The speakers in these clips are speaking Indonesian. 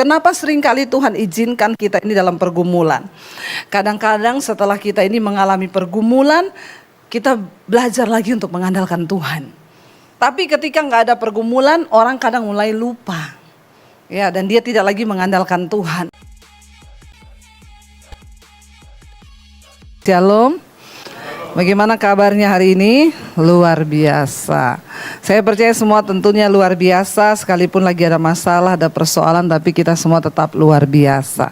Kenapa seringkali Tuhan izinkan kita ini dalam pergumulan? Kadang-kadang setelah kita ini mengalami pergumulan, kita belajar lagi untuk mengandalkan Tuhan. Tapi ketika nggak ada pergumulan, orang kadang mulai lupa. Ya, dan dia tidak lagi mengandalkan Tuhan. Shalom. Bagaimana kabarnya hari ini? Luar biasa. Saya percaya semua tentunya luar biasa, sekalipun lagi ada masalah, ada persoalan, tapi kita semua tetap luar biasa.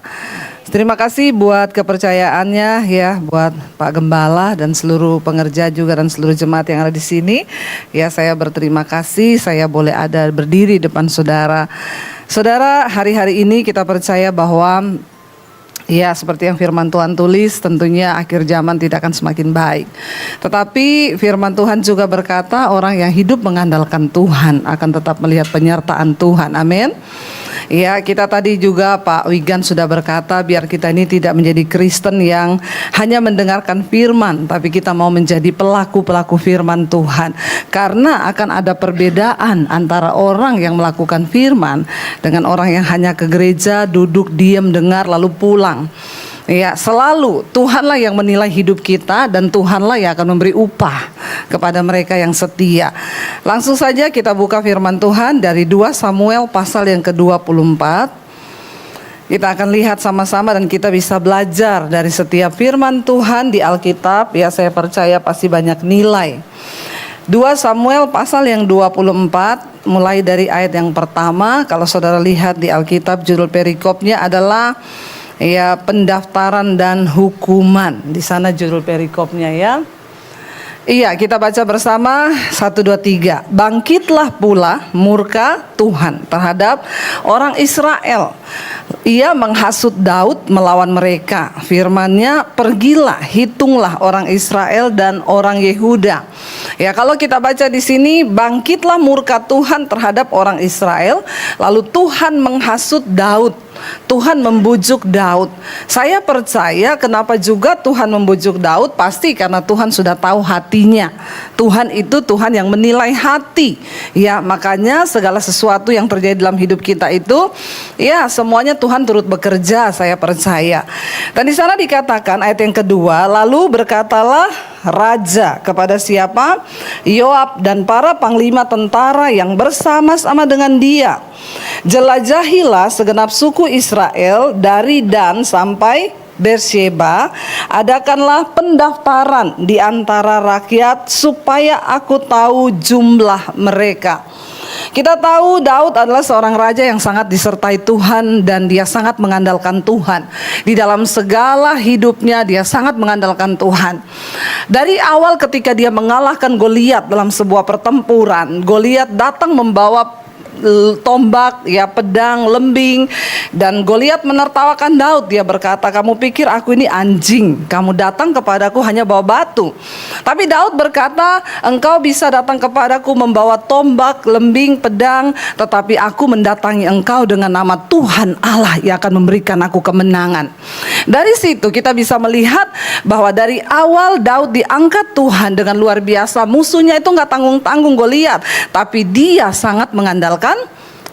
Terima kasih buat kepercayaannya ya, buat Pak Gembala dan seluruh pengerja juga dan seluruh jemaat yang ada di sini. Ya, saya berterima kasih saya boleh ada berdiri depan saudara. Saudara, hari-hari ini kita percaya bahwa ya, seperti yang firman Tuhan tulis, tentunya akhir zaman tidak akan semakin baik. Tetapi firman Tuhan juga berkata, orang yang hidup mengandalkan Tuhan akan tetap melihat penyertaan Tuhan. Amin. Ya, kita tadi juga Pak Wigan sudah berkata, biar kita ini tidak menjadi Kristen yang hanya mendengarkan firman, tapi kita mau menjadi pelaku-pelaku firman Tuhan. Karena akan ada perbedaan antara orang yang melakukan firman dengan orang yang hanya ke gereja, duduk, diam, dengar, lalu pulang. Ya, selalu Tuhanlah yang menilai hidup kita dan Tuhanlah yang akan memberi upah kepada mereka yang setia. Langsung saja kita buka firman Tuhan dari 2 Samuel pasal yang ke-24. Kita akan lihat sama-sama dan kita bisa belajar dari setiap firman Tuhan di Alkitab. Ya, saya percaya pasti banyak nilai. 2 Samuel pasal yang 24 mulai dari ayat yang pertama. Kalau saudara lihat di Alkitab, judul perikopnya adalah ya, pendaftaran dan hukuman. Di sana judul perikopnya ya. Iya, kita baca bersama 1, 2, 3. Bangkitlah pula murka Tuhan terhadap orang Israel. Ia menghasut Daud melawan mereka. Firman-Nya, pergilah, hitunglah orang Israel dan orang Yehuda. Ya, kalau kita baca di sini, bangkitlah murka Tuhan terhadap orang Israel, lalu Tuhan menghasut Daud. Tuhan membujuk Daud. Saya percaya kenapa juga Tuhan membujuk Daud, pasti karena Tuhan sudah tahu hatinya. Tuhan itu Tuhan yang menilai hati. Ya, makanya segala sesuatu yang terjadi dalam hidup kita itu, ya semuanya Tuhan turut bekerja, saya percaya. Dan di sana dikatakan ayat yang kedua, lalu berkatalah raja kepada siapa? Yoab dan para panglima tentara yang bersama-sama dengan dia. Jelajahilah segenap suku Israel dari Dan sampai Beersheba, adakanlah pendaftaran di antara rakyat supaya aku tahu jumlah mereka. Kita tahu Daud adalah seorang raja yang sangat disertai Tuhan dan dia sangat mengandalkan Tuhan. Di dalam segala hidupnya dia sangat mengandalkan Tuhan. Dari awal ketika dia mengalahkan Goliat dalam sebuah pertempuran, Goliat datang membawa tombak, ya pedang, lembing, dan Goliat menertawakan Daud. Dia berkata, kamu pikir aku ini anjing, kamu datang kepadaku hanya bawa batu. Tapi Daud berkata, engkau bisa datang kepadaku membawa tombak, lembing, pedang, tetapi aku mendatangi engkau dengan nama Tuhan Allah yang akan memberikan aku kemenangan. Dari situ kita bisa melihat bahwa dari awal Daud diangkat Tuhan dengan luar biasa. Musuhnya itu gak tanggung-tanggung Goliat, tapi dia sangat mengandalkan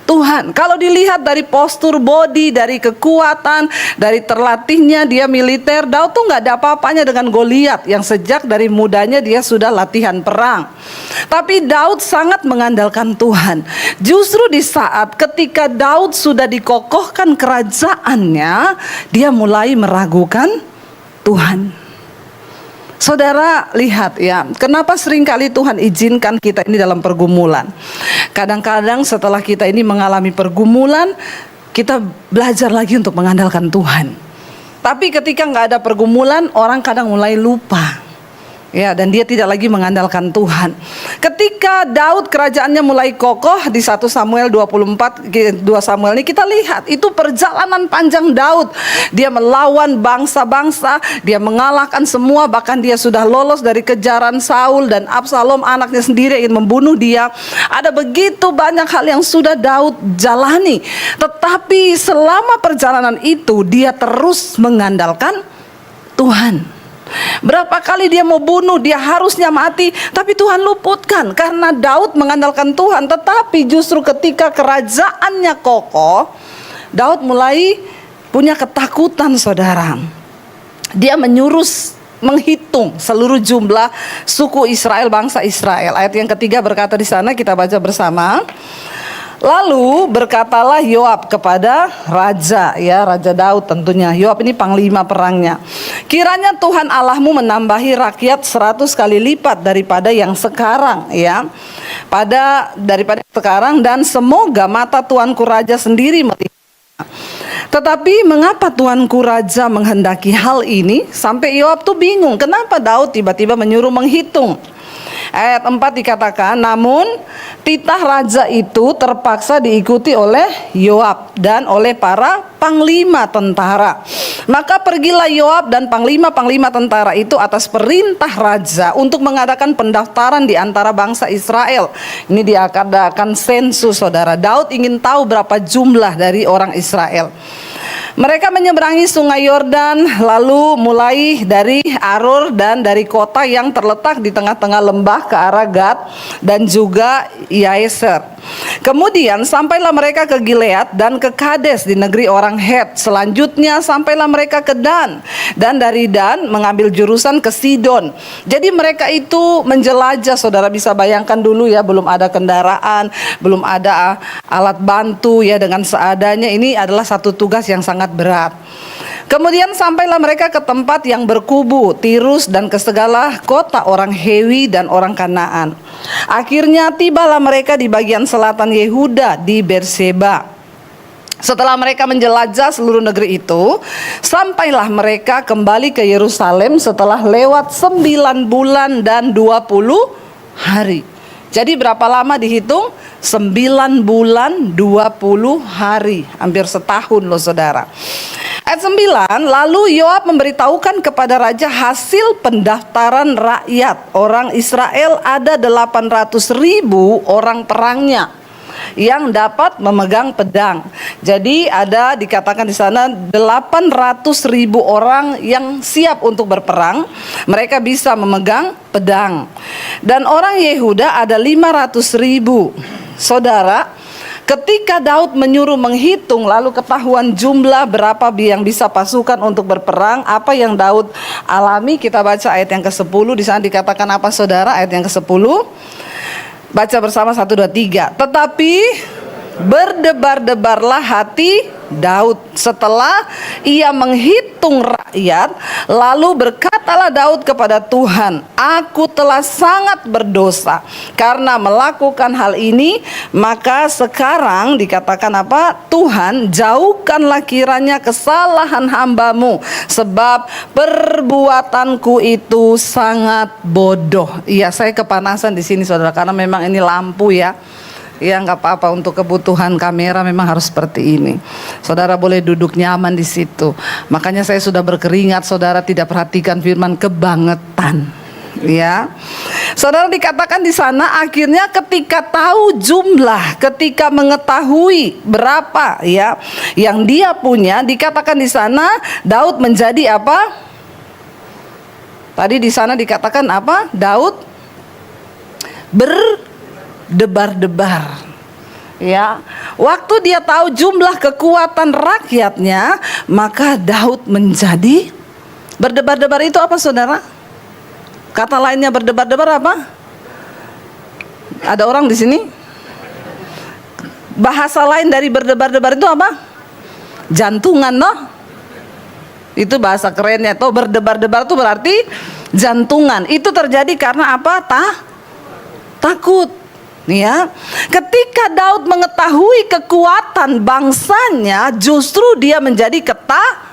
Tuhan. Kalau dilihat dari postur body, dari kekuatan, dari terlatihnya dia militer, Daud tuh nggak ada apa-apanya dengan Goliat yang sejak dari mudanya dia sudah latihan perang. Tapi Daud sangat mengandalkan Tuhan. Justru di saat ketika Daud sudah dikokohkan kerajaannya, dia mulai meragukan Tuhan. Saudara lihat ya, kenapa seringkali Tuhan izinkan kita ini dalam pergumulan. Kadang-kadang setelah kita ini mengalami pergumulan, kita belajar lagi untuk mengandalkan Tuhan. Tapi ketika nggak ada pergumulan, orang kadang mulai lupa. Ya, dan dia tidak lagi mengandalkan Tuhan. Ketika Daud kerajaannya mulai kokoh di 1 Samuel 24, 2 Samuel ini kita lihat itu perjalanan panjang Daud. Dia melawan bangsa-bangsa, dia mengalahkan semua, bahkan dia sudah lolos dari kejaran Saul dan Absalom anaknya sendiri ingin membunuh dia. Ada begitu banyak hal yang sudah Daud jalani. Tetapi selama perjalanan itu dia terus mengandalkan Tuhan. Berapa kali dia mau bunuh, dia harusnya mati, tapi Tuhan luputkan karena Daud mengandalkan Tuhan. Tetapi justru ketika kerajaannya kokoh, Daud mulai punya ketakutan, saudara. Dia menghitung seluruh jumlah suku Israel, bangsa Israel. Ayat yang ketiga berkata di sana, kita baca bersama. Lalu berkatalah Yoab kepada raja, Raja Daud tentunya. Yoab ini panglima perangnya. Kiranya Tuhan Allahmu menambahi rakyat 100 kali lipat daripada yang sekarang, daripada sekarang, dan semoga mata tuanku raja sendiri melihat. Tetapi mengapa tuanku raja menghendaki hal ini? Sampai Yoab tuh bingung, kenapa Daud tiba-tiba menyuruh menghitung. Ayat 4 dikatakan, namun titah raja itu terpaksa diikuti oleh Yoab dan oleh para panglima tentara. Maka pergilah Yoab dan panglima-panglima tentara itu atas perintah raja untuk mengadakan pendaftaran di antara bangsa Israel. Ini diadakan sensus, saudara. Daud ingin tahu berapa jumlah dari orang Israel. Mereka menyeberangi sungai Yordan, lalu mulai dari Arur dan dari kota yang terletak di tengah-tengah lembah ke arah Gad dan juga Yaeser. Kemudian sampailah mereka ke Gilead dan ke Kades di negeri orang Het. Selanjutnya sampailah mereka ke Dan, dan dari Dan mengambil jurusan ke Sidon. Jadi mereka itu menjelajah, saudara bisa bayangkan dulu belum ada kendaraan, belum ada alat bantu dengan seadanya. Ini adalah satu tugas yang sangat berat. Kemudian sampailah mereka ke tempat yang berkubu, Tirus, dan ke segala kota orang Hewi dan orang Kanaan. Akhirnya tibalah mereka di bagian selatan Yehuda di Berseba. Setelah mereka menjelajah seluruh negeri itu, sampailah mereka kembali ke Yerusalem setelah lewat 9 bulan dan 20 hari. Jadi berapa lama dihitung? 9 bulan 20 hari, hampir setahun loh, saudara. Ayat 9, lalu Yoab memberitahukan kepada raja hasil pendaftaran rakyat. Orang Israel ada 800.000 orang perangnya yang dapat memegang pedang. Jadi ada dikatakan di sana 800.000 orang yang siap untuk berperang. Mereka bisa memegang pedang. Dan orang Yehuda ada 500.000. Saudara, ketika Daud menyuruh menghitung lalu ketahuan jumlah berapa yang bisa pasukan untuk berperang, apa yang Daud alami? Kita baca ayat yang ke-10. Di sana dikatakan apa, saudara? Ayat yang ke-10. Baca bersama 1, 2, 3. Tetapi berdebar-debarlah hati Daud setelah ia menghitung rakyat. Lalu berkatalah Daud kepada Tuhan, aku telah sangat berdosa karena melakukan hal ini. Maka sekarang dikatakan apa? Tuhan, jauhkanlah kiranya kesalahan hambamu, sebab perbuatanku itu sangat bodoh. Iya, saya kepanasan di sini, saudara, karena memang ini lampu nggak apa-apa, untuk kebutuhan kamera memang harus seperti ini. Saudara boleh duduk nyaman di situ. Makanya saya sudah berkeringat, saudara tidak perhatikan firman, kebangetan. Saudara, dikatakan di sana akhirnya ketika tahu jumlah, ketika mengetahui berapa yang dia punya, dikatakan di sana Daud menjadi apa? Tadi di sana dikatakan apa? Daud berdebar-debar. Waktu dia tahu jumlah kekuatan rakyatnya, maka Daud menjadi berdebar-debar. Itu apa, saudara? Kata lainnya berdebar-debar apa? Ada orang di sini? Bahasa lain dari berdebar-debar itu apa? Jantungan, no? Itu bahasa kerennya. Tuh, berdebar-debar itu berarti jantungan. Itu terjadi karena apa? Takut. Ketika Daud mengetahui kekuatan bangsanya, justru dia menjadi ketakutan.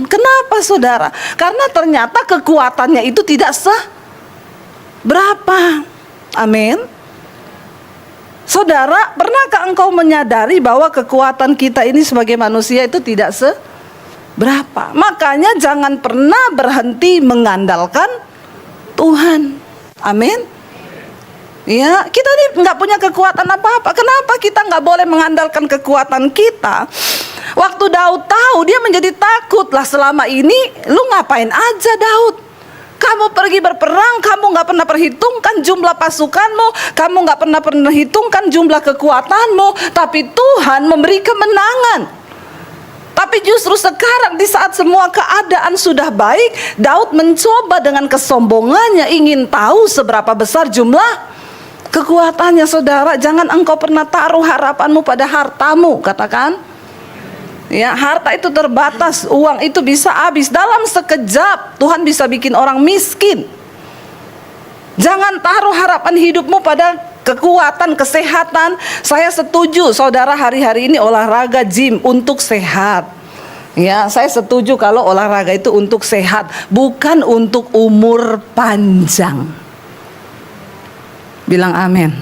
Kenapa, saudara? Karena ternyata kekuatannya itu tidak seberapa. Amin. Saudara, pernahkah engkau menyadari bahwa kekuatan kita ini sebagai manusia itu tidak seberapa? Makanya jangan pernah berhenti mengandalkan Tuhan. Amin. Kita ini nggak punya kekuatan apa-apa. Kenapa kita nggak boleh mengandalkan kekuatan kita? Waktu Daud tahu, dia menjadi takut. Lah, selama ini lu ngapain aja, Daud? Kamu pergi berperang, kamu nggak pernah perhitungkan jumlah pasukanmu, kamu nggak pernah perhitungkan jumlah kekuatanmu, tapi Tuhan memberi kemenangan. Tapi justru sekarang di saat semua keadaan sudah baik, Daud mencoba dengan kesombongannya ingin tahu seberapa besar jumlah kekuatannya. Saudara, jangan engkau pernah taruh harapanmu pada hartamu, katakan. Ya, harta itu terbatas, uang itu bisa habis dalam sekejap. Tuhan bisa bikin orang miskin. Jangan taruh harapan hidupmu pada kekuatan, kesehatan. Saya setuju saudara hari-hari ini olahraga gym untuk sehat. Ya, saya setuju kalau olahraga itu untuk sehat, bukan untuk umur panjang. Bilang amin.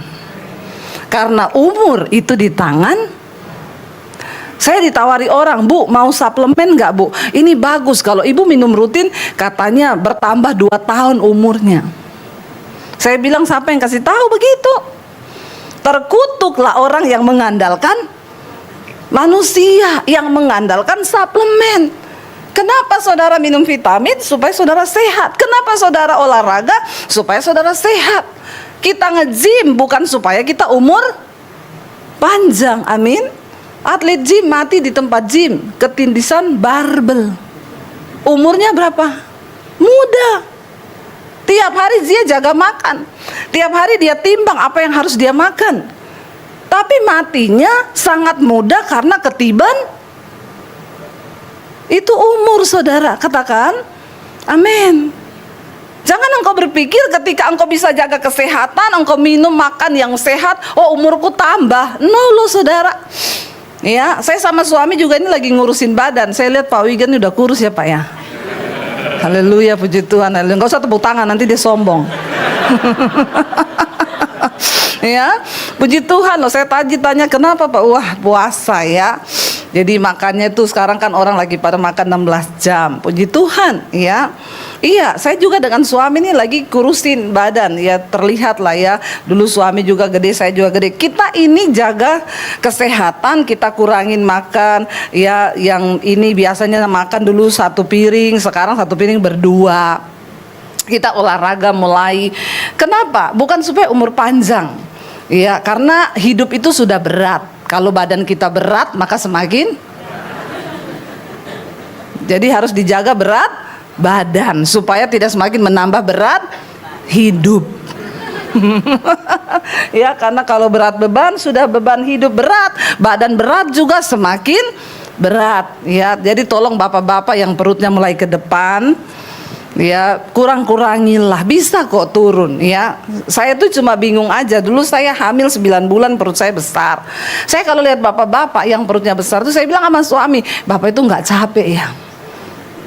Karena umur itu di tangan. Saya ditawari orang, Bu, mau suplemen nggak, Bu? Ini bagus kalau ibu minum rutin, katanya bertambah 2 tahun umurnya. Saya bilang, siapa yang kasih tahu begitu? Terkutuklah orang yang mengandalkan manusia, yang mengandalkan suplemen. Kenapa saudara minum vitamin? Supaya saudara sehat. Kenapa saudara olahraga? Supaya saudara sehat. Kita nge-gym bukan supaya kita umur panjang. Amin. Atlet gym mati di tempat gym, ketindisan barbel. Umurnya berapa? Muda. Tiap hari dia jaga makan, tiap hari dia timbang apa yang harus dia makan. Tapi matinya sangat muda karena ketiban. Itu umur saudara, katakan amin. Jangan engkau berpikir ketika engkau bisa jaga kesehatan, engkau minum makan yang sehat, oh umurku tambah. No lo saudara. Ya, saya sama suami juga ini lagi ngurusin badan. Saya lihat Pak Wigan udah kurus ya Pak ya. Haleluya, puji Tuhan. Haleluya. Nggak usah tepuk tangan, nanti dia sombong. Ya, puji Tuhan loh. Saya tadi tanya kenapa Pak? Wah, puasa ya. Jadi makannya itu sekarang kan orang lagi pada makan 16 jam. Puji Tuhan ya. Iya, saya juga dengan suami ini lagi kurusin badan. Ya terlihat lah ya. Dulu suami juga gede, saya juga gede. Kita ini jaga kesehatan, kita kurangin makan. Ya, yang ini biasanya makan dulu 1 piring, sekarang 1 piring berdua. Kita olahraga mulai. Kenapa? Bukan supaya umur panjang. Ya, karena hidup itu sudah berat. Kalau badan kita berat, maka semakin. Jadi harus dijaga berat badan supaya tidak semakin menambah berat hidup. Ya, karena kalau berat beban, sudah beban hidup berat, badan berat juga semakin berat. Ya, jadi tolong bapak-bapak yang perutnya mulai ke depan, ya kurang-kurangilah, bisa kok turun ya. Saya tuh cuma bingung aja, dulu saya hamil 9 bulan perut saya besar. Saya kalau lihat bapak-bapak yang perutnya besar tuh saya bilang sama suami, bapak itu nggak capek ya?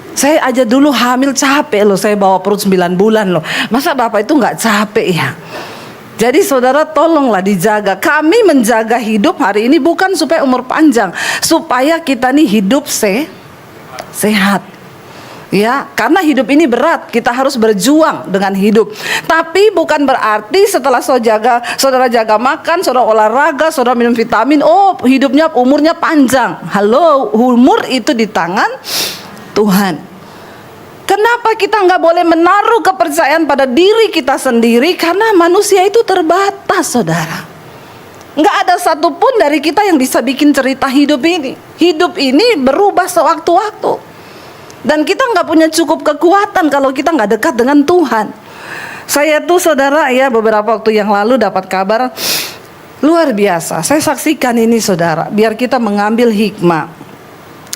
Saya aja dulu hamil capek loh, saya bawa perut 9 bulan loh, masa bapak itu nggak capek ya? Jadi saudara tolonglah dijaga. Kami menjaga hidup hari ini bukan supaya umur panjang, supaya kita nih hidup sehat. Ya, karena hidup ini berat, kita harus berjuang dengan hidup. Tapi bukan berarti setelah saudara jaga makan, saudara olahraga, saudara minum vitamin, oh hidupnya umurnya panjang. Halo, umur itu di tangan Tuhan. Kenapa kita nggak boleh menaruh kepercayaan pada diri kita sendiri? Karena manusia itu terbatas, saudara. Nggak ada satupun dari kita yang bisa bikin cerita hidup ini. Hidup ini berubah sewaktu-waktu. Dan kita nggak punya cukup kekuatan kalau kita nggak dekat dengan Tuhan. Saya tuh saudara ya beberapa waktu yang lalu dapat kabar luar biasa. Saya saksikan ini saudara, biar kita mengambil hikmah.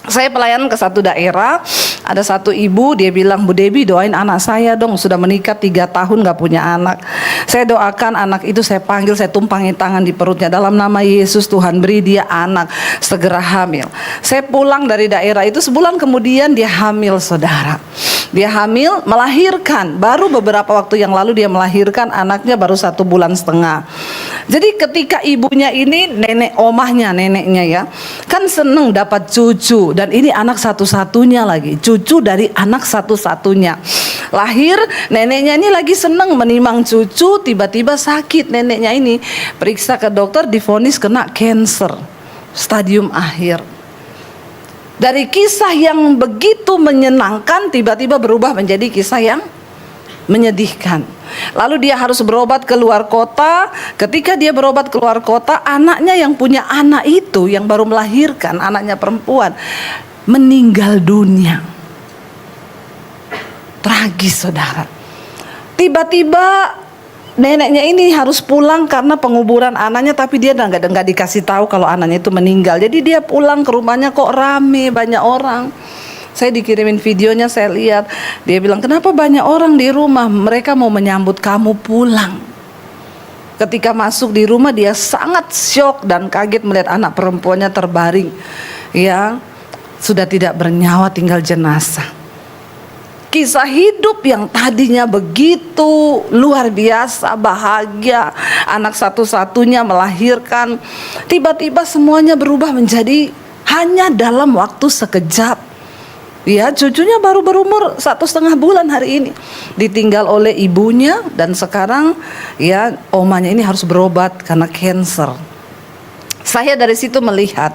Saya pelayanan ke satu daerah, ada satu ibu, dia bilang, Bu Debbie doain anak saya dong, sudah menikah 3 tahun gak punya anak. Saya doakan anak itu, saya panggil, saya tumpangi tangan di perutnya, dalam nama Yesus Tuhan beri dia anak, segera hamil. Saya pulang dari daerah itu, sebulan kemudian dia hamil saudara. Dia hamil, melahirkan, baru beberapa waktu yang lalu dia melahirkan, anaknya baru 1,5 bulan. Jadi ketika ibunya ini, neneknya ya, kan seneng dapat cucu, dan ini anak satu-satunya lagi, cucu dari anak satu-satunya. Lahir, neneknya ini lagi seneng menimang cucu, tiba-tiba sakit neneknya ini. Periksa ke dokter, divonis kena cancer, stadium akhir. Dari kisah yang begitu menyenangkan tiba-tiba berubah menjadi kisah yang Menyedihkan. Lalu dia harus berobat ke luar kota. Ketika dia berobat ke luar kota, anaknya yang punya anak itu, yang baru melahirkan, anaknya perempuan, meninggal dunia. Tragis, saudara. Tiba-tiba neneknya ini harus pulang karena penguburan anaknya, tapi dia nggak dikasih tahu kalau anaknya itu meninggal. Jadi dia pulang ke rumahnya, kok rame, banyak orang. Saya dikirimin videonya, saya lihat. Dia bilang, kenapa banyak orang di rumah? Mereka mau menyambut kamu pulang. Ketika masuk di rumah, dia sangat syok dan kaget melihat anak perempuannya terbaring, ya, sudah tidak bernyawa, tinggal jenazah. Kisah hidup yang tadinya begitu luar biasa, bahagia, anak satu-satunya melahirkan, tiba-tiba semuanya berubah menjadi hanya dalam waktu sekejap. Ya, cucunya baru berumur 1,5 bulan hari ini, ditinggal oleh ibunya, dan sekarang ya omanya ini harus berobat karena cancer. Saya dari situ melihat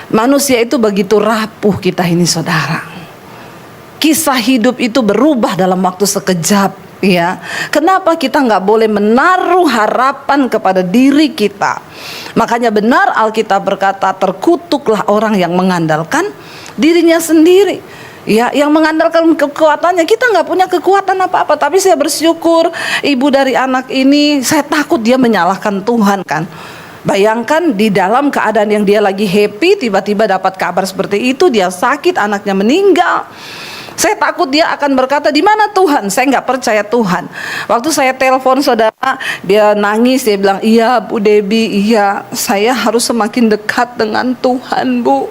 manusia itu begitu rapuh kita ini, saudara. Kisah hidup itu berubah dalam waktu sekejap. Ya, kenapa kita nggak boleh menaruh harapan kepada diri kita? Makanya benar Alkitab berkata, terkutuklah orang yang mengandalkan dirinya sendiri, ya, yang mengandalkan kekuatannya. Kita nggak punya kekuatan apa-apa, tapi saya bersyukur ibu dari anak ini, saya takut dia menyalahkan Tuhan kan. Bayangkan di dalam keadaan yang dia lagi happy, tiba-tiba dapat kabar seperti itu, dia sakit, anaknya meninggal. Saya takut dia akan berkata, di mana Tuhan? Saya nggak percaya Tuhan. Waktu saya telepon saudara, dia nangis, dia bilang, iya Bu Debbie, iya, saya harus semakin dekat dengan Tuhan, Bu.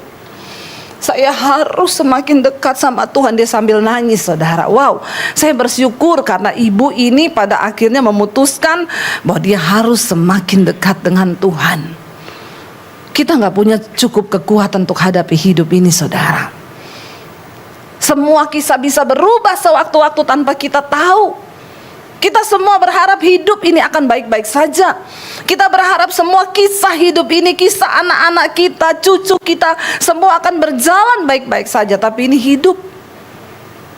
Saya harus semakin dekat sama Tuhan. Dia sambil nangis, saudara. Wow, saya bersyukur karena ibu ini pada akhirnya memutuskan bahwa dia harus semakin dekat dengan Tuhan. Kita nggak punya cukup kekuatan untuk hadapi hidup ini, saudara. Semua kisah bisa berubah sewaktu-waktu tanpa kita tahu. Kita semua berharap hidup ini akan baik-baik saja. Kita berharap semua kisah hidup ini, kisah anak-anak kita, cucu kita, semua akan berjalan baik-baik saja. Tapi ini hidup.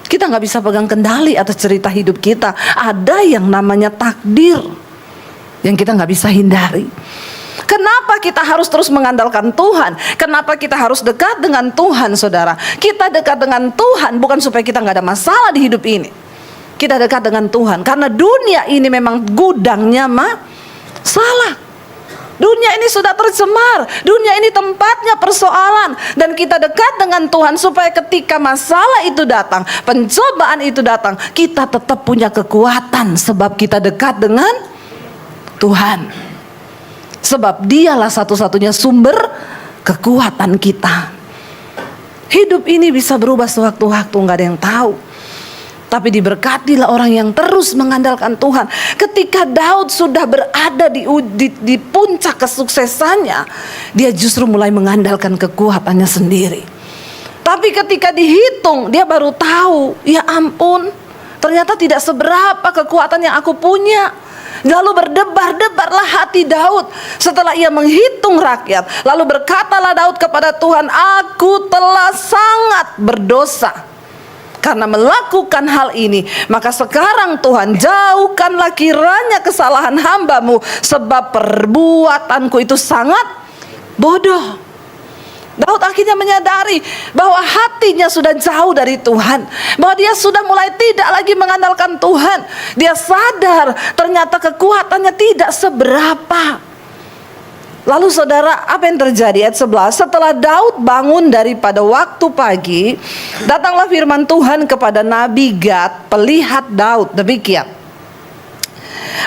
Kita nggak bisa pegang kendali atas cerita hidup kita. Ada yang namanya takdir yang kita nggak bisa hindari. Kenapa kita harus terus mengandalkan Tuhan? Kenapa kita harus dekat dengan Tuhan, saudara? Kita dekat dengan Tuhan bukan supaya kita nggak ada masalah di hidup ini. Kita dekat dengan Tuhan karena dunia ini memang gudangnya masalah. Dunia ini sudah tercemar. Dunia ini tempatnya persoalan. Dan kita dekat dengan Tuhan supaya ketika masalah itu datang, pencobaan itu datang, kita tetap punya kekuatan sebab kita dekat dengan Tuhan. Sebab dialah satu-satunya sumber kekuatan kita. Hidup ini bisa berubah sewaktu-waktu, gak ada yang tahu. Tapi diberkatilah orang yang terus mengandalkan Tuhan. Ketika Daud sudah berada di puncak kesuksesannya, dia justru mulai mengandalkan kekuatannya sendiri. Tapi ketika dihitung, dia baru tahu, ya ampun, ternyata tidak seberapa kekuatan yang aku punya. Lalu berdebar-debarlah hati Daud setelah ia menghitung rakyat. Lalu berkatalah Daud kepada Tuhan, aku telah sangat berdosa karena melakukan hal ini. Maka sekarang Tuhan, jauhkanlah kiranya kesalahan hamba-Mu, sebab perbuatanku itu sangat bodoh. Daud akhirnya menyadari bahwa hatinya sudah jauh dari Tuhan, bahwa dia sudah mulai tidak lagi mengandalkan Tuhan. Dia sadar ternyata kekuatannya tidak seberapa. Lalu saudara, apa yang terjadi? Ayat 11, setelah Daud bangun daripada waktu pagi, datanglah firman Tuhan kepada Nabi Gad, pelihat Daud, demikian.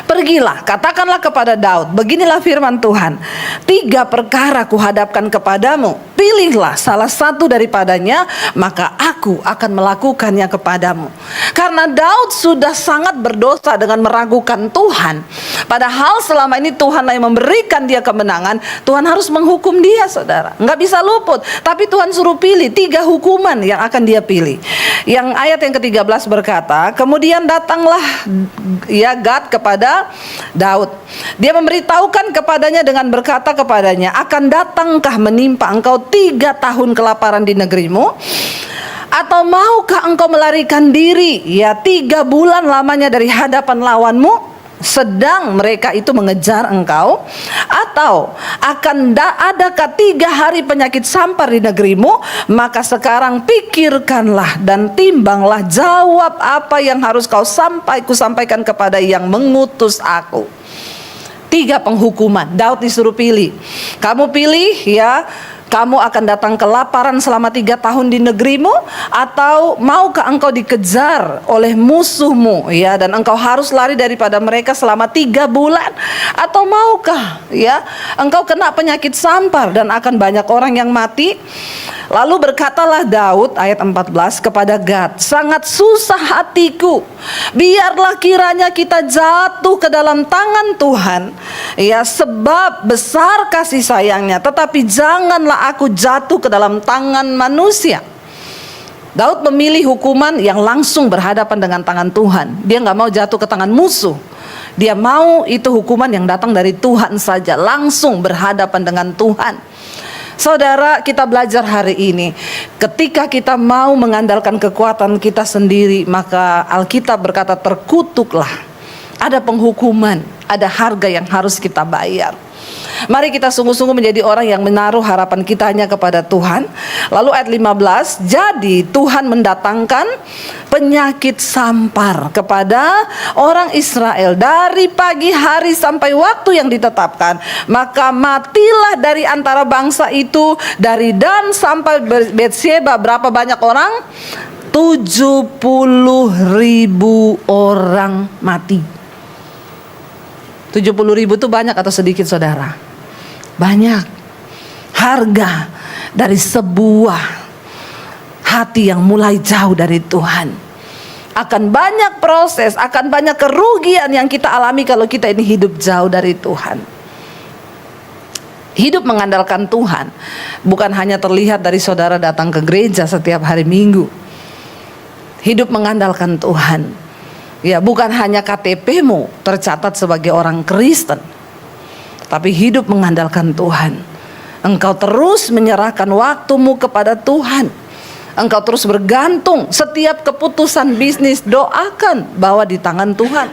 Pergilah, katakanlah kepada Daud, beginilah firman Tuhan, 3 perkara kuhadapkan kepadamu, pilihlah salah satu daripadanya, maka aku akan melakukannya kepadamu. Karena Daud sudah sangat berdosa dengan meragukan Tuhan, padahal selama ini Tuhan yang memberikan dia kemenangan. Tuhan harus menghukum dia, saudara, nggak bisa luput. Tapi Tuhan suruh pilih 3 hukuman yang akan dia pilih. Yang ayat yang ke-13 berkata, kemudian datanglah ya Gad kepada Daud. Dia memberitahukan kepadanya dengan berkata kepadanya, akan datangkah menimpa engkau 3 tahun kelaparan di negerimu? Atau maukah engkau melarikan diri, ya 3 bulan lamanya dari hadapan lawanmu, sedang mereka itu mengejar engkau? Atau adakah 3 hari penyakit sampar di negerimu? Maka sekarang pikirkanlah dan timbanglah, jawab apa yang harus kusampaikan kepada yang mengutus aku. 3 penghukuman. Daud disuruh pilih. Kamu pilih, ya, kamu akan datang kelaparan selama 3 tahun di negerimu, atau maukah engkau dikejar oleh musuhmu, ya, dan engkau harus lari daripada mereka selama 3 bulan? Atau maukah, ya, engkau kena penyakit sampar dan akan banyak orang yang mati? Lalu berkatalah Daud ayat 14 kepada Gad, sangat susah hatiku, biarlah kiranya kita jatuh ke dalam tangan Tuhan, ya, sebab besar kasih sayangnya, tetapi janganlah aku jatuh ke dalam tangan manusia. Daud memilih hukuman yang langsung berhadapan dengan tangan Tuhan. Dia nggak mau jatuh ke tangan musuh. Dia mau itu hukuman yang datang dari Tuhan saja, langsung berhadapan dengan Tuhan. Saudara, kita belajar hari ini, ketika kita mau mengandalkan kekuatan kita sendiri, maka Alkitab berkata terkutuklah. Ada penghukuman, ada harga yang harus kita bayar. Mari kita sungguh-sungguh menjadi orang yang menaruh harapan kita hanya kepada Tuhan. Lalu ayat 15, jadi Tuhan mendatangkan penyakit sampar kepada orang Israel dari pagi hari sampai waktu yang ditetapkan. Maka matilah dari antara bangsa itu, dari Dan sampai Betsheba. Berapa banyak orang? 70.000 orang mati. 70.000 itu banyak atau sedikit, saudara? Banyak. Harga dari sebuah hati yang mulai jauh dari Tuhan. Akan banyak proses, akan banyak kerugian yang kita alami kalau kita ini hidup jauh dari Tuhan. Hidup mengandalkan Tuhan bukan hanya terlihat dari saudara datang ke gereja setiap hari Minggu. Hidup mengandalkan Tuhan, ya, bukan hanya KTP-mu tercatat sebagai orang Kristen, tapi hidup mengandalkan Tuhan. Engkau terus menyerahkan waktumu kepada Tuhan. Engkau terus bergantung. Setiap keputusan bisnis, doakan, bawa di tangan Tuhan.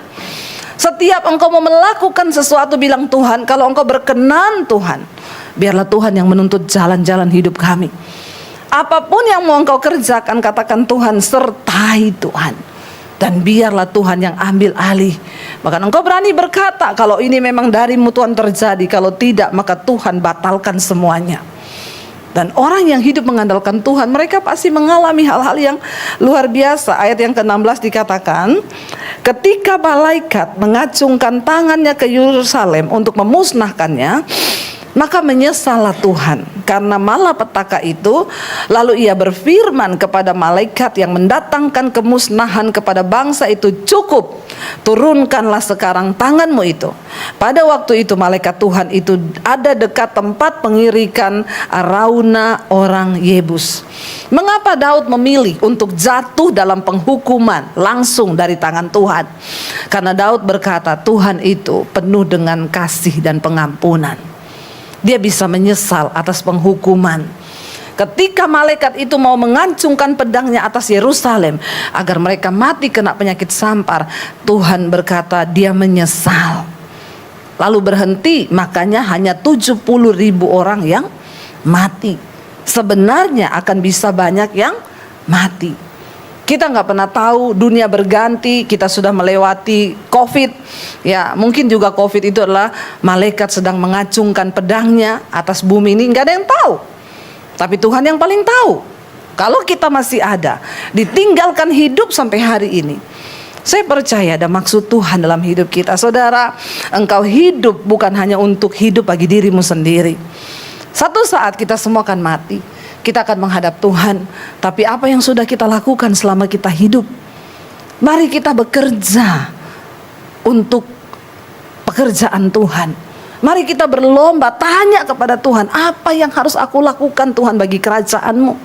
Setiap engkau mau melakukan sesuatu, bilang Tuhan, kalau engkau berkenan Tuhan, biarlah Tuhan yang menuntut jalan-jalan hidup kami. Apapun yang mau engkau kerjakan, katakan Tuhan, sertai Tuhan. Dan biarlah Tuhan yang ambil alih. Maka engkau berani berkata, kalau ini memang darimu Tuhan terjadi, kalau tidak maka Tuhan batalkan semuanya. Dan orang yang hidup mengandalkan Tuhan, mereka pasti mengalami hal-hal yang luar biasa. Ayat yang ke-16 dikatakan, ketika malaikat mengacungkan tangannya ke Yerusalem untuk memusnahkannya, maka menyesallah Tuhan karena malapetaka itu. Lalu ia berfirman kepada malaikat yang mendatangkan kemusnahan kepada bangsa itu, cukup, turunkanlah sekarang tanganmu itu. Pada waktu itu malaikat Tuhan itu ada dekat tempat pengirikan Arauna orang Yebus. Mengapa Daud memilih untuk jatuh dalam penghukuman langsung dari tangan Tuhan? Karena Daud berkata, Tuhan itu penuh dengan kasih dan pengampunan. Dia bisa menyesal atas penghukuman. Ketika malaikat itu mau mengacungkan pedangnya atas Yerusalem agar mereka mati kena penyakit sampar, Tuhan berkata dia menyesal. Lalu berhenti, makanya hanya 70.000 orang yang mati. Sebenarnya akan bisa banyak yang mati. Kita nggak pernah tahu, dunia berganti, kita sudah melewati COVID. Ya, mungkin juga COVID itu adalah malaikat sedang mengacungkan pedangnya atas bumi ini, nggak ada yang tahu. Tapi Tuhan yang paling tahu. Kalau kita masih ada, ditinggalkan hidup sampai hari ini, saya percaya ada maksud Tuhan dalam hidup kita. Saudara, engkau hidup bukan hanya untuk hidup bagi dirimu sendiri. Satu saat kita semua akan mati. Kita akan menghadap Tuhan. Tapi apa yang sudah kita lakukan selama kita hidup? Mari kita bekerja untuk pekerjaan Tuhan. Mari kita berlomba, tanya kepada Tuhan, apa yang harus aku lakukan Tuhan bagi kerajaan-Mu?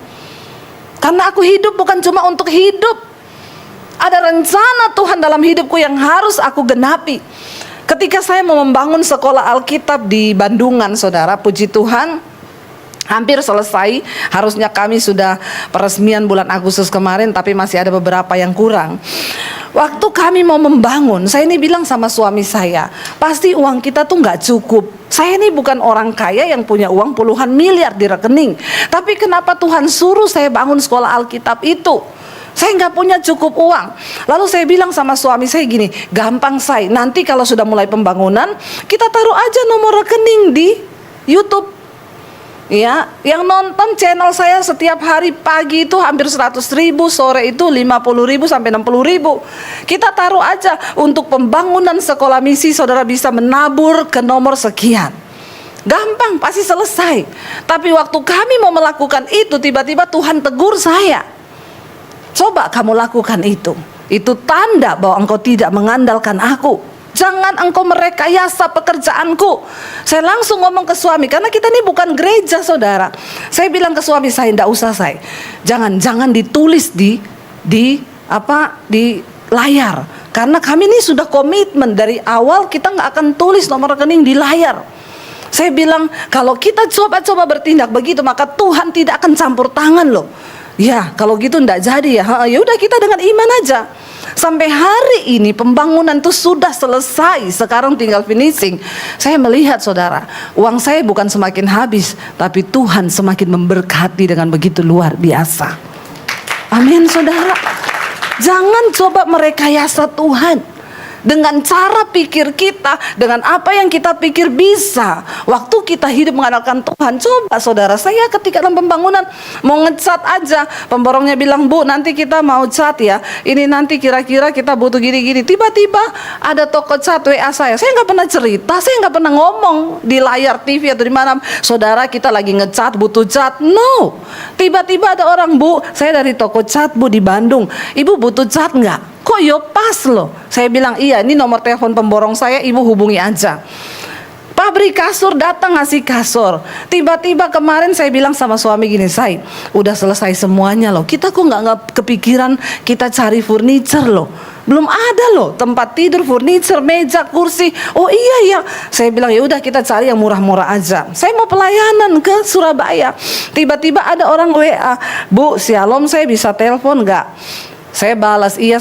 Karena aku hidup bukan cuma untuk hidup. Ada rencana Tuhan dalam hidupku yang harus aku genapi. Ketika saya mau membangun sekolah Alkitab di Bandungan, saudara, puji Tuhan, Hampir selesai, harusnya kami sudah peresmian bulan Agustus kemarin, tapi masih ada beberapa yang kurang. Waktu kami mau membangun, saya ini bilang sama suami saya, pasti uang kita tuh nggak cukup. Saya ini bukan orang kaya yang punya uang puluhan miliar di rekening, tapi kenapa Tuhan suruh saya bangun sekolah Alkitab itu? Saya nggak punya cukup uang. Lalu saya bilang sama suami saya gini, gampang say, nanti kalau sudah mulai pembangunan, kita taruh aja nomor rekening di YouTube. Ya, yang nonton channel saya setiap hari pagi itu hampir 100.000, sore itu 50.000 sampai 60.000. Kita taruh aja untuk pembangunan sekolah misi, saudara bisa menabur ke nomor sekian. Gampang, pasti selesai. Tapi waktu kami mau melakukan itu, tiba-tiba Tuhan tegur saya. Coba kamu lakukan itu. Itu tanda bahwa engkau tidak mengandalkan aku. Jangan engkau merekayasa pekerjaanku. Saya langsung ngomong ke suami, karena kita ini bukan gereja, saudara. Saya bilang ke suami saya, enggak usah saya. Jangan ditulis di layar. Karena kami ini sudah komitmen dari awal, kita nggak akan tulis nomor rekening di layar. Saya bilang, kalau kita coba-coba bertindak begitu, maka Tuhan tidak akan campur tangan loh. Ya, kalau gitu enggak jadi ya. Ya udah, kita dengan iman aja. Sampai hari ini pembangunan itu sudah selesai, sekarang tinggal finishing. Saya melihat, saudara, uang saya bukan semakin habis, tapi Tuhan semakin memberkati dengan begitu luar biasa. Amin, saudara. Jangan coba merekayasa Tuhan dengan cara pikir kita, dengan apa yang kita pikir bisa. Waktu kita hidup mengandalkan Tuhan, coba saudara, saya ketika dalam pembangunan mau ngecat aja, pemborongnya bilang, Bu, nanti kita mau cat ya, ini nanti kira-kira kita butuh gini-gini. Tiba-tiba ada toko cat WA saya nggak pernah cerita, saya nggak pernah ngomong di layar TV atau di mana, saudara, kita lagi ngecat, butuh cat. No, tiba-tiba ada orang, Bu, saya dari toko cat, Bu, di Bandung, Ibu butuh cat nggak? Kok yo pas loh. Saya bilang, iya, ini nomor telepon pemborong saya, Ibu hubungi aja. Pabrik kasur datang ngasih kasur. Tiba-tiba kemarin saya bilang sama suami gini, say, udah selesai semuanya loh. Kita kok nggak kepikiran kita cari furniture loh. Belum ada loh tempat tidur, furniture, meja, kursi. Oh iya ya. Saya bilang, ya udah kita cari yang murah-murah aja. Saya mau pelayanan ke Surabaya. Tiba-tiba ada orang WA, Bu, shalom, saya bisa telepon nggak? Saya balas, iya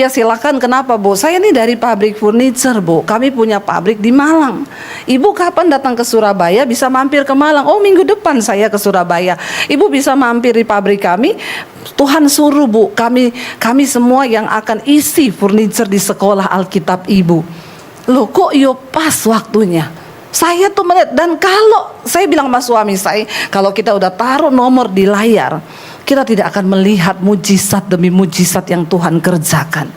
silakan. Kenapa, Bu? Saya ini dari pabrik furniture, Bu. Kami punya pabrik di Malang. Ibu kapan datang ke Surabaya? Bisa mampir ke Malang. Oh, minggu depan saya ke Surabaya. Ibu bisa mampir di pabrik kami. Tuhan suruh, Bu, kami semua yang akan isi furniture di sekolah Alkitab Ibu. Loh, kok yo pas waktunya? Saya tuh melihat, dan kalau saya bilang sama suami saya, kalau kita udah taruh nomor di layar, kita tidak akan melihat mujizat demi mujizat yang Tuhan kerjakan.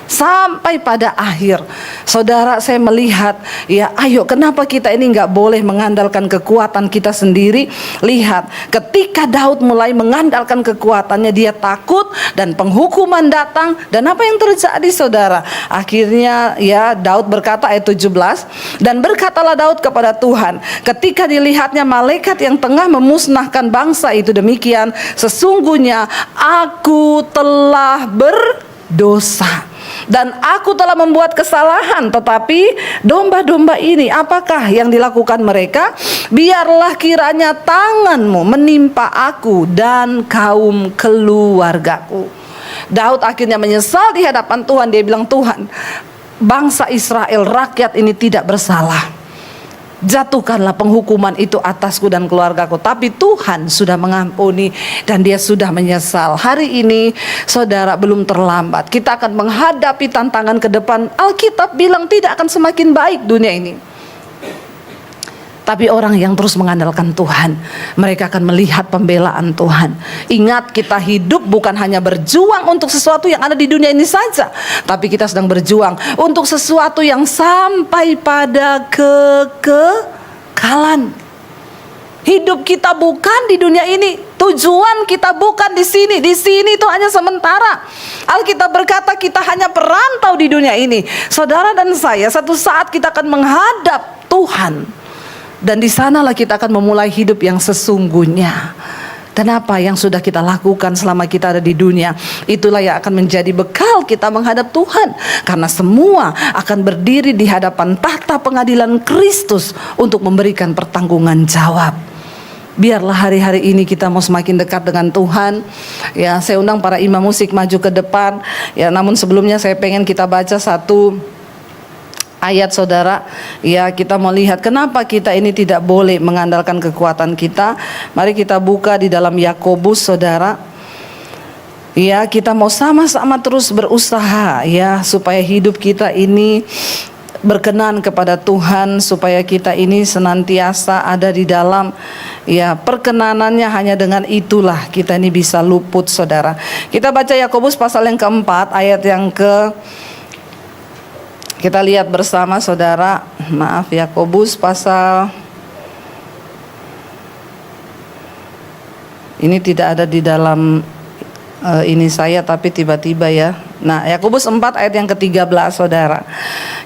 Sampai pada akhir, saudara, saya melihat, ya ayo, kenapa kita ini nggak boleh mengandalkan kekuatan kita sendiri? Lihat, ketika Daud mulai mengandalkan kekuatannya, dia takut dan penghukuman datang. Dan apa yang terjadi, saudara? Akhirnya ya Daud berkata ayat 17, dan berkatalah Daud kepada Tuhan, ketika dilihatnya malaikat yang tengah memusnahkan bangsa itu demikian, sesungguhnya aku telah berdosa dan aku telah membuat kesalahan. Tetapi domba-domba ini, apakah yang dilakukan mereka? Biarlah kiranya tanganmu menimpa aku dan kaum keluargaku. Daud akhirnya menyesal di hadapan Tuhan. Dia bilang, Tuhan, bangsa Israel, rakyat ini tidak bersalah. Jatuhkanlah penghukuman itu atasku dan keluargaku. Tapi Tuhan sudah mengampuni dan dia sudah menyesal. Hari ini, saudara, belum terlambat. Kita akan menghadapi tantangan ke depan. Alkitab bilang tidak akan semakin baik dunia ini. Tapi orang yang terus mengandalkan Tuhan, mereka akan melihat pembelaan Tuhan. Ingat, kita hidup bukan hanya berjuang untuk sesuatu yang ada di dunia ini saja, tapi kita sedang berjuang untuk sesuatu yang sampai pada kekekalan. Hidup kita bukan di dunia ini. Tujuan kita bukan di sini. Di sini itu hanya sementara. Alkitab berkata kita hanya perantau di dunia ini. Saudara dan saya, satu saat kita akan menghadap Tuhan. Dan di sanalah kita akan memulai hidup yang sesungguhnya. Dan apa yang sudah kita lakukan selama kita ada di dunia, itulah yang akan menjadi bekal kita menghadap Tuhan. Karena semua akan berdiri di hadapan tahta pengadilan Kristus untuk memberikan pertanggungan jawab. Biarlah hari-hari ini kita mau semakin dekat dengan Tuhan. Ya, saya undang para imam musik maju ke depan. Ya, namun sebelumnya saya pengen kita baca satu ayat, saudara. Ya, kita mau lihat kenapa kita ini tidak boleh mengandalkan kekuatan kita. Mari kita buka di dalam Yakobus, saudara. Ya, kita mau sama-sama terus berusaha ya, supaya hidup kita ini berkenan kepada Tuhan, supaya kita ini senantiasa ada di dalam ya perkenanannya. Hanya dengan itulah kita ini bisa luput, saudara. Kita baca Yakobus pasal yang keempat, ayat yang kita lihat bersama, saudara. Maaf, Yakobus pasal ini tidak ada di dalam ini saya, tapi tiba-tiba ya. Nah, Yakobus 4 ayat yang ke-13, saudara.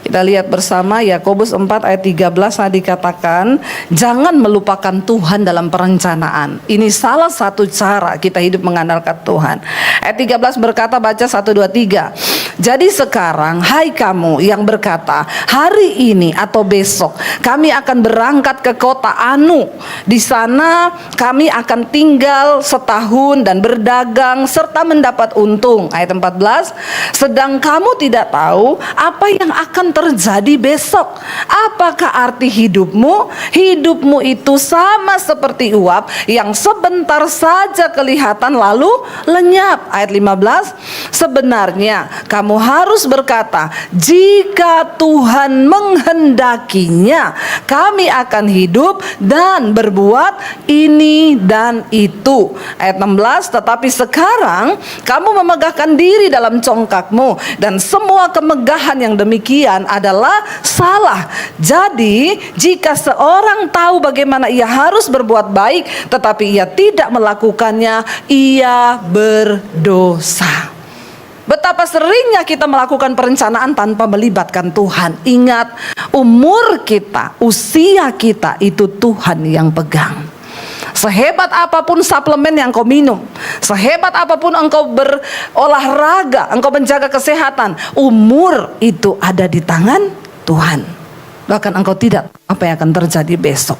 Kita lihat bersama Yakobus 4 ayat 13. Nah, dikatakan jangan melupakan Tuhan dalam perencanaan. Ini salah satu cara kita hidup mengandalkan Tuhan. Ayat 13 berkata, baca 1, 2, 3. Jadi sekarang, hai kamu yang berkata, hari ini atau besok kami akan berangkat ke kota Anu. Di sana kami akan tinggal setahun dan berdagang serta mendapat untung. Ayat 14. Sedang kamu tidak tahu apa yang akan terjadi besok. Apakah arti hidupmu? Hidupmu itu sama seperti uap yang sebentar saja kelihatan lalu lenyap. Ayat 15. Sebenarnya kamu harus berkata, jika Tuhan menghendakinya, kami akan hidup dan berbuat ini dan itu. Ayat 16. Tetapi sekarang kamu memegahkan diri dalam congkakmu, dan semua kemegahan yang demikian adalah salah. Jadi jika seorang tahu bagaimana ia harus berbuat baik tetapi ia tidak melakukannya, ia berdosa. Betapa seringnya kita melakukan perencanaan tanpa melibatkan Tuhan. Ingat, umur kita, usia kita itu Tuhan yang pegang. Sehebat apapun suplemen yang kau minum, sehebat apapun engkau berolahraga, engkau menjaga kesehatan, umur itu ada di tangan Tuhan. Bahkan engkau tidak tahu apa yang akan terjadi besok.